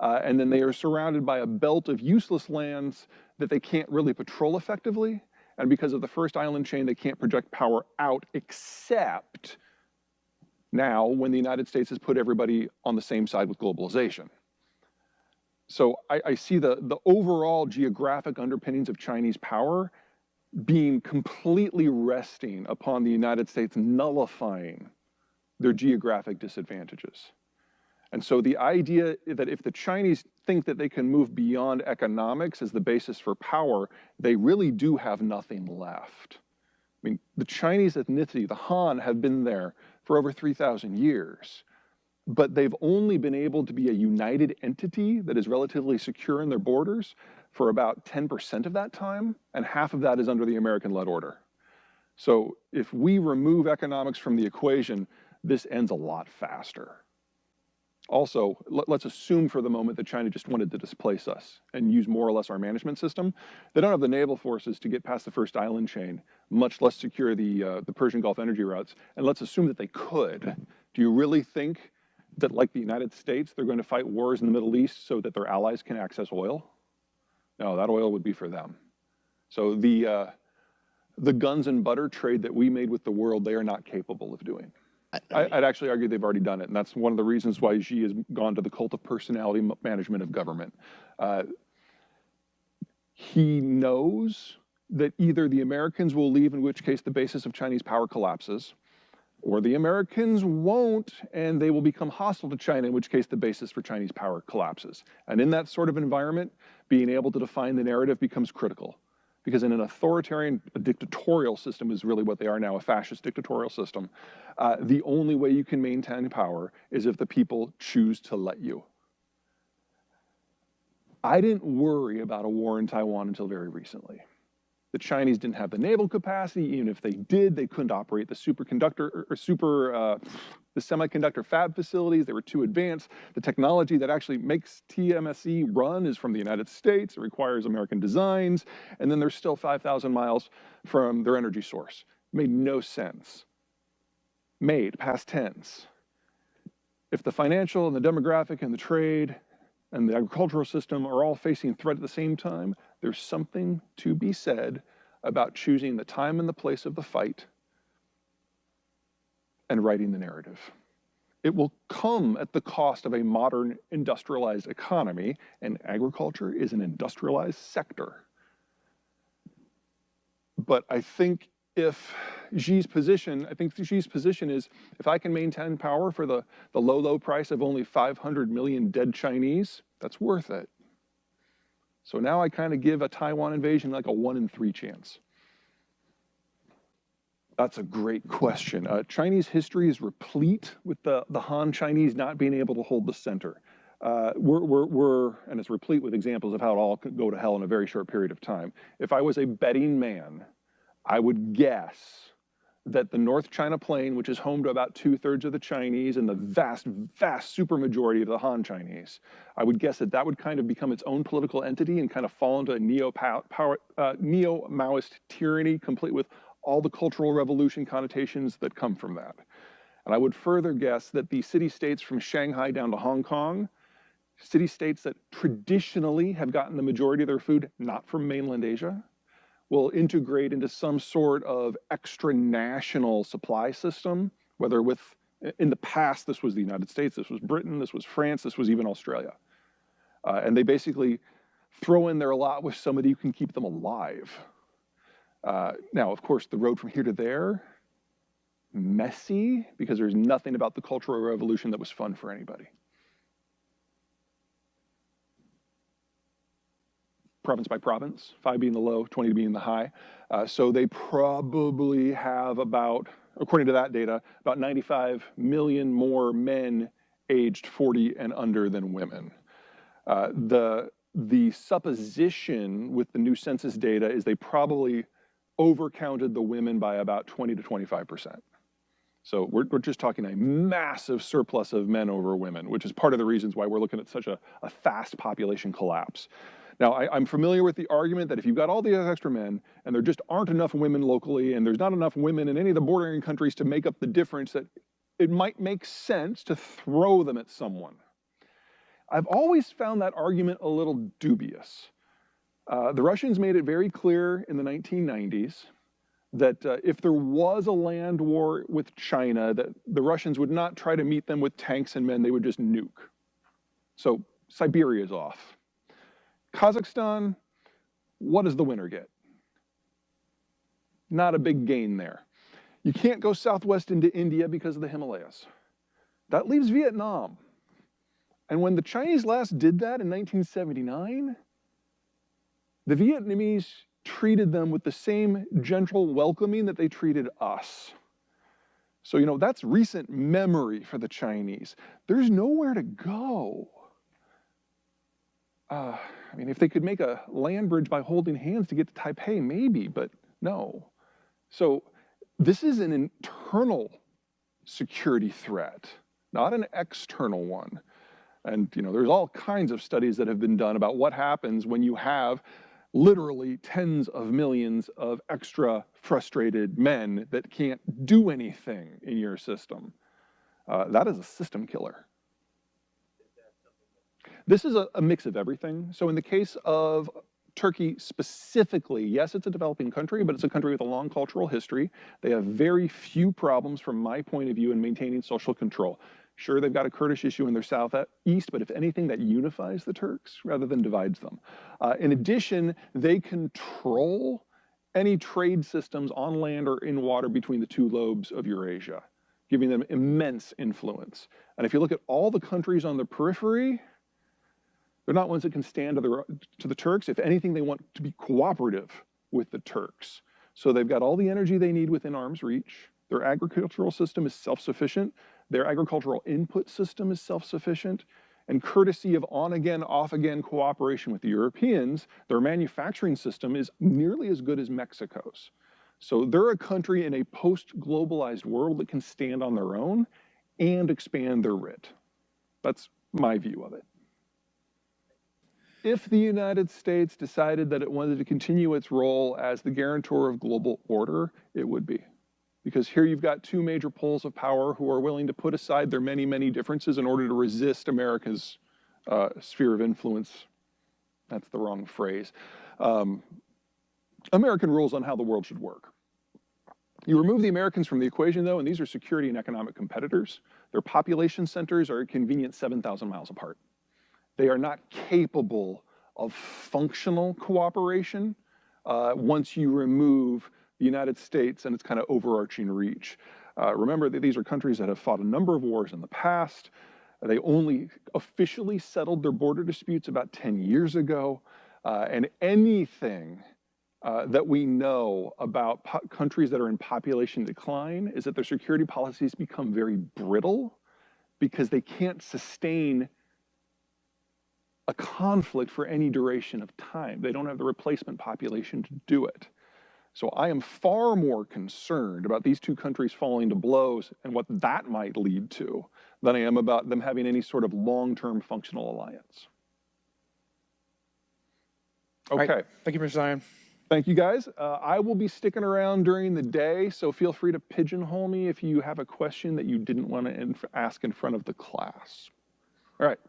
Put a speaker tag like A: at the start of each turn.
A: and then they are surrounded by a belt of useless lands that they can't really patrol effectively. And because of the first island chain, they can't project power out, except now when the United States has put everybody on the same side with globalization. So I see the overall geographic underpinnings of Chinese power being completely resting upon the United States nullifying their geographic disadvantages. And so the idea that if the Chinese think that they can move beyond economics as the basis for power, they really do have nothing left. I mean, the Chinese ethnicity, the Han, have been there for over 3,000 years, but they've only been able to be a united entity that is relatively secure in their borders for about 10% of that time, and half of that is under the American-led order. So if we remove economics from the equation, this ends a lot faster. Also, let's assume for the moment that China just wanted to displace us and use more or less our management system. They don't have the naval forces to get past the first island chain, much less secure the Persian Gulf energy routes. And let's assume that they could. Do you really think that, like the United States, they're going to fight wars in the Middle East so that their allies can access oil? No, that oil would be for them. So the guns and butter trade that we made with the world, they are not capable of doing. I'd actually argue they've already done it, and that's one of the reasons why Xi has gone to the cult of personality management of government. He knows that either the Americans will leave, in which case the basis of Chinese power collapses, or the Americans won't, and they will become hostile to China, in which case the basis for Chinese power collapses. And in that sort of environment, being able to define the narrative becomes critical. Because in an authoritarian, a dictatorial system is really what they are now, a fascist dictatorial system, the only way you can maintain power is if the people choose to let you. I didn't worry about a war in Taiwan until very recently. The Chinese didn't have the naval capacity. Even if they did, they couldn't operate the the semiconductor fab facilities. They were too advanced. The technology that actually makes TSMC run is from the United States. It requires American designs. And then they're still 5,000 miles from their energy source. Made no sense. Made, past tense. If the financial and the demographic and the trade and the agricultural system are all facing threat at the same time, there's something to be said about choosing the time and the place of the fight and writing the narrative. It will come at the cost of a modern industrialized economy, and agriculture is an industrialized sector. But I think Xi's position is, if I can maintain power for the low price of only 500 million dead Chinese, that's worth it. So now I kind of give a Taiwan invasion like a 1 in 3 chance. That's a great question. Chinese history is replete with the Han Chinese not being able to hold the center. And it's replete with examples of how it all could go to hell in a very short period of time. If I was a betting man, I would guess that the North China Plain, which is home to about 2/3 of the Chinese and the vast, vast supermajority of the Han Chinese, I would guess that that would kind of become its own political entity and kind of fall into a neo-Maoist tyranny, complete with all the cultural revolution connotations that come from that. And I would further guess that the city-states from Shanghai down to Hong Kong, city-states that traditionally have gotten the majority of their food not from mainland Asia, will integrate into some sort of extra-national supply system, whether in the past, this was the United States, this was Britain, this was France, this was even Australia. And they basically throw in their lot with somebody who can keep them alive. Now, of course, the road from here to there, messy, because there's nothing about the Cultural Revolution that was fun for anybody. Province by province, 5 being the low, 20 being the high. So they probably have about, according to that data, about 95 million more men aged 40 and under than women. The supposition with the new census data is they probably overcounted the women by about 20 to 25%. So we're just talking a massive surplus of men over women, which is part of the reasons why we're looking at such a fast population collapse. Now, I'm familiar with the argument that if you've got all these extra men and there just aren't enough women locally and there's not enough women in any of the bordering countries to make up the difference, that it might make sense to throw them at someone. I've always found that argument a little dubious. The Russians made it very clear in the 1990s that if there was a land war with China, that the Russians would not try to meet them with tanks and men, they would just nuke. So Siberia's off. Kazakhstan, what does the winner get? Not a big gain there. You can't go southwest into India because of the Himalayas. That leaves Vietnam. And when the Chinese last did that in 1979, the Vietnamese treated them with the same gentle welcoming that they treated us. So, you know, that's recent memory for the Chinese. There's nowhere to go. I mean, if they could make a land bridge by holding hands to get to Taipei, maybe, but no. So this is an internal security threat, not an external one. And, you know, there's all kinds of studies that have been done about what happens when you have literally tens of millions of extra frustrated men that can't do anything in your system. That is a system killer. This is a mix of everything. So in the case of Turkey specifically, yes, it's a developing country, but it's a country with a long cultural history. They have very few problems from my point of view in maintaining social control. Sure, they've got a Kurdish issue in their southeast, but if anything, that unifies the Turks rather than divides them. In addition, they control any trade systems on land or in water between the two lobes of Eurasia, giving them immense influence. And if you look at all the countries on the periphery, they're not ones that can stand to the Turks. If anything, they want to be cooperative with the Turks. So they've got all the energy they need within arm's reach. Their agricultural system is self-sufficient. Their agricultural input system is self-sufficient. And courtesy of on-again, off-again cooperation with the Europeans, their manufacturing system is nearly as good as Mexico's. So they're a country in a post-globalized world that can stand on their own and expand their writ. That's my view of it. If the United States decided that it wanted to continue its role as the guarantor of global order, it would be. Because here you've got two major poles of power who are willing to put aside their many, many differences in order to resist America's sphere of influence. That's the wrong phrase. American rules on how the world should work. You remove the Americans from the equation, though, and these are security and economic competitors. Their population centers are a convenient 7,000 miles apart. They are not capable of functional cooperation once you remove the United States and its kind of overarching reach. Remember that these are countries that have fought a number of wars in the past. They only officially settled their border disputes about 10 years ago. And anything that we know about countries that are in population decline is that their security policies become very brittle because they can't sustain a conflict for any duration of time. They don't have the replacement population to do it. So I am far more concerned about these two countries falling to blows and what that might lead to than I am about them having any sort of long-term functional alliance. Okay.
B: Right. Thank you, Mr. Zeihan.
A: Thank you, guys. I will be sticking around during the day, so feel free to pigeonhole me if you have a question that you didn't want to ask in front of the class. All right.